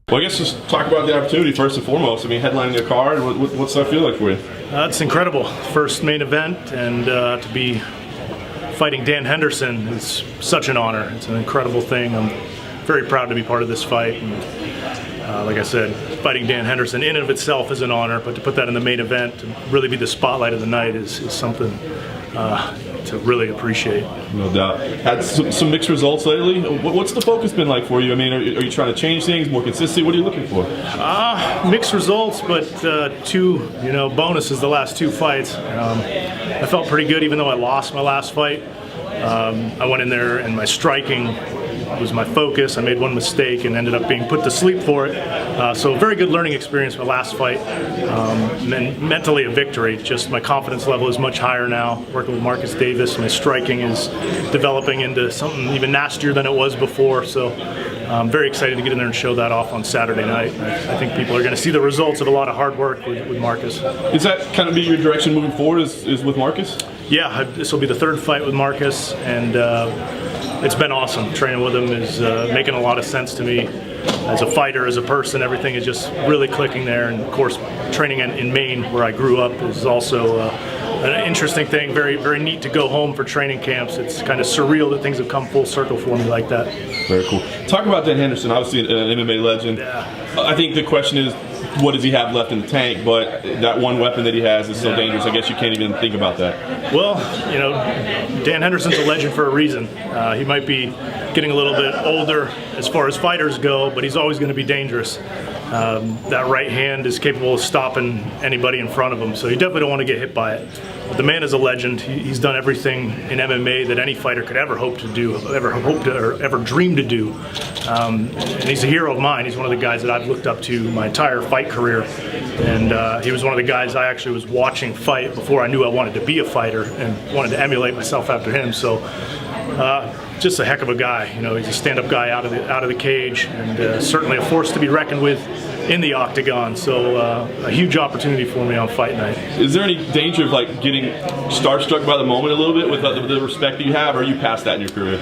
Well, I guess just talk about the opportunity first and foremost. I mean, headlining a card, what's that feel like for you? It's incredible. First main event, and to be fighting Dan Henderson is such an honor. It's an incredible thing. I'm very proud to be part of this fight. And, like I said, fighting Dan Henderson in and of itself is an honor, but to put that in the main event, to really be the spotlight of the night is something to really appreciate. No doubt. Had some mixed results lately. What's the focus been like for you? I mean, are you trying to change things, more consistency? What are you looking for? Mixed results, but two, bonuses the last two fights. I felt pretty good even though I lost my last fight. I went in there and my striking was my focus. I made one mistake and ended up being put to sleep for it. So very good learning experience my last fight. And then mentally a victory. Just my confidence level is much higher now. Working with Marcus Davis, my striking is developing into something even nastier than it was before. So I'm very excited to get in there and show that off on Saturday night. I think people are going to see the results of a lot of hard work with Marcus. Is that kind of be your direction moving forward, is with Marcus? Yeah, this will be the third fight with Marcus, and it's been awesome. Training with him is making a lot of sense to me. As a fighter, as a person, everything is just really clicking there. And of course, training in Maine, where I grew up, is also an interesting thing. Very, very neat to go home for training camps. It's kind of surreal that things have come full circle for me like that. Very cool. Talk about Dan Henderson, obviously an MMA legend. Yeah. I think the question is, what does he have left in the tank? But that one weapon that he has is so dangerous. I guess you can't even think about that. Well, Dan Henderson's a legend for a reason. He might be getting a little bit older as far as fighters go, but he's always going to be dangerous. That right hand is capable of stopping anybody in front of him, so you definitely don't want to get hit by it. But the man is a legend. He's done everything in MMA that any fighter could ever hope to do, ever dream to do. And he's a hero of mine. He's one of the guys that I've looked up to my entire fight career. And he was one of the guys I actually was watching fight before I knew I wanted to be a fighter and wanted to emulate myself after him. So just a heck of a guy. He's a stand-up guy out of the cage, and certainly a force to be reckoned with in the octagon. So a huge opportunity for me on fight night. Is there any danger of getting starstruck by the moment a little bit with the respect that you have, or are you past that in your career?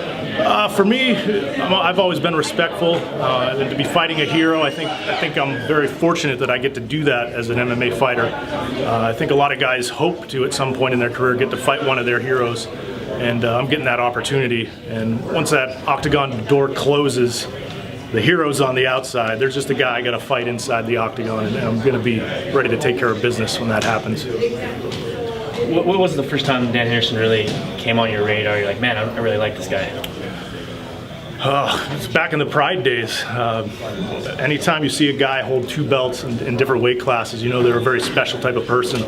For me, I've always been respectful, and to be fighting a hero, I think I'm very fortunate that I get to do that as an MMA fighter. I think a lot of guys hope to at some point in their career get to fight one of their heroes. And I'm getting that opportunity. And once that octagon door closes, the hero's on the outside. There's just a guy I got to fight inside the octagon, and I'm going to be ready to take care of business when that happens. What was the first time Dan Henderson really came on your radar? You're like, man, I really like this guy. It's back in the Pride days. Anytime you see a guy hold two belts in different weight classes, they're a very special type of person.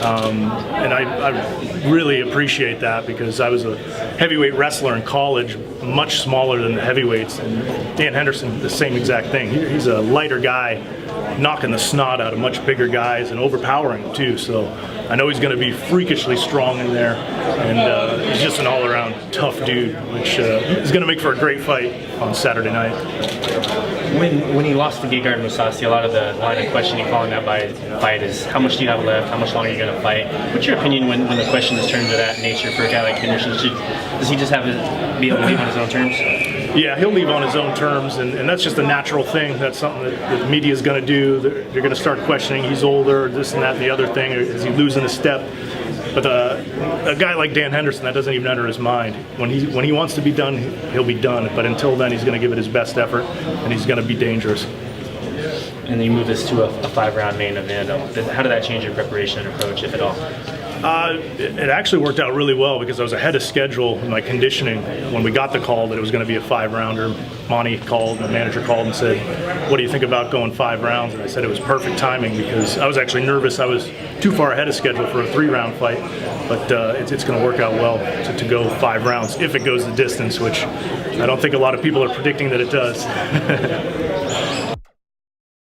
And I really appreciate that, because I was a heavyweight wrestler in college, much smaller than the heavyweights. And Dan Henderson, the same exact thing. He's a lighter guy, knocking the snot out of much bigger guys and overpowering them too. So I know he's going to be freakishly strong in there, and he's just an all-around tough dude, which is going to make for a great fight on Saturday night. When he lost to Gegard Mousasi, a lot of the line of questioning following that fight is, how much do you have left? How much longer are you going to fight? What's your opinion when the question is turned to that nature for a guy like Henderson? Does he just have to be able to leave on his own terms? Yeah, he'll leave on his own terms, and that's just a natural thing. That's something that the media is going to do. They're going to start questioning, he's older, this and that and the other thing. Is he losing a step? But a guy like Dan Henderson, that doesn't even enter his mind. When he wants to be done, he'll be done. But until then, he's going to give it his best effort, and he's going to be dangerous. And then you move this to a 5-round main event. How did that change your preparation and approach, if at all? It actually worked out really well, because I was ahead of schedule in my conditioning when we got the call that it was going to be a 5-rounder. Monty called, the manager called and said, what do you think about going 5 rounds? And I said it was perfect timing, because I was actually nervous. I was too far ahead of schedule for a 3-round fight, but it's going to work out well to go 5 rounds if it goes the distance, which I don't think a lot of people are predicting that it does.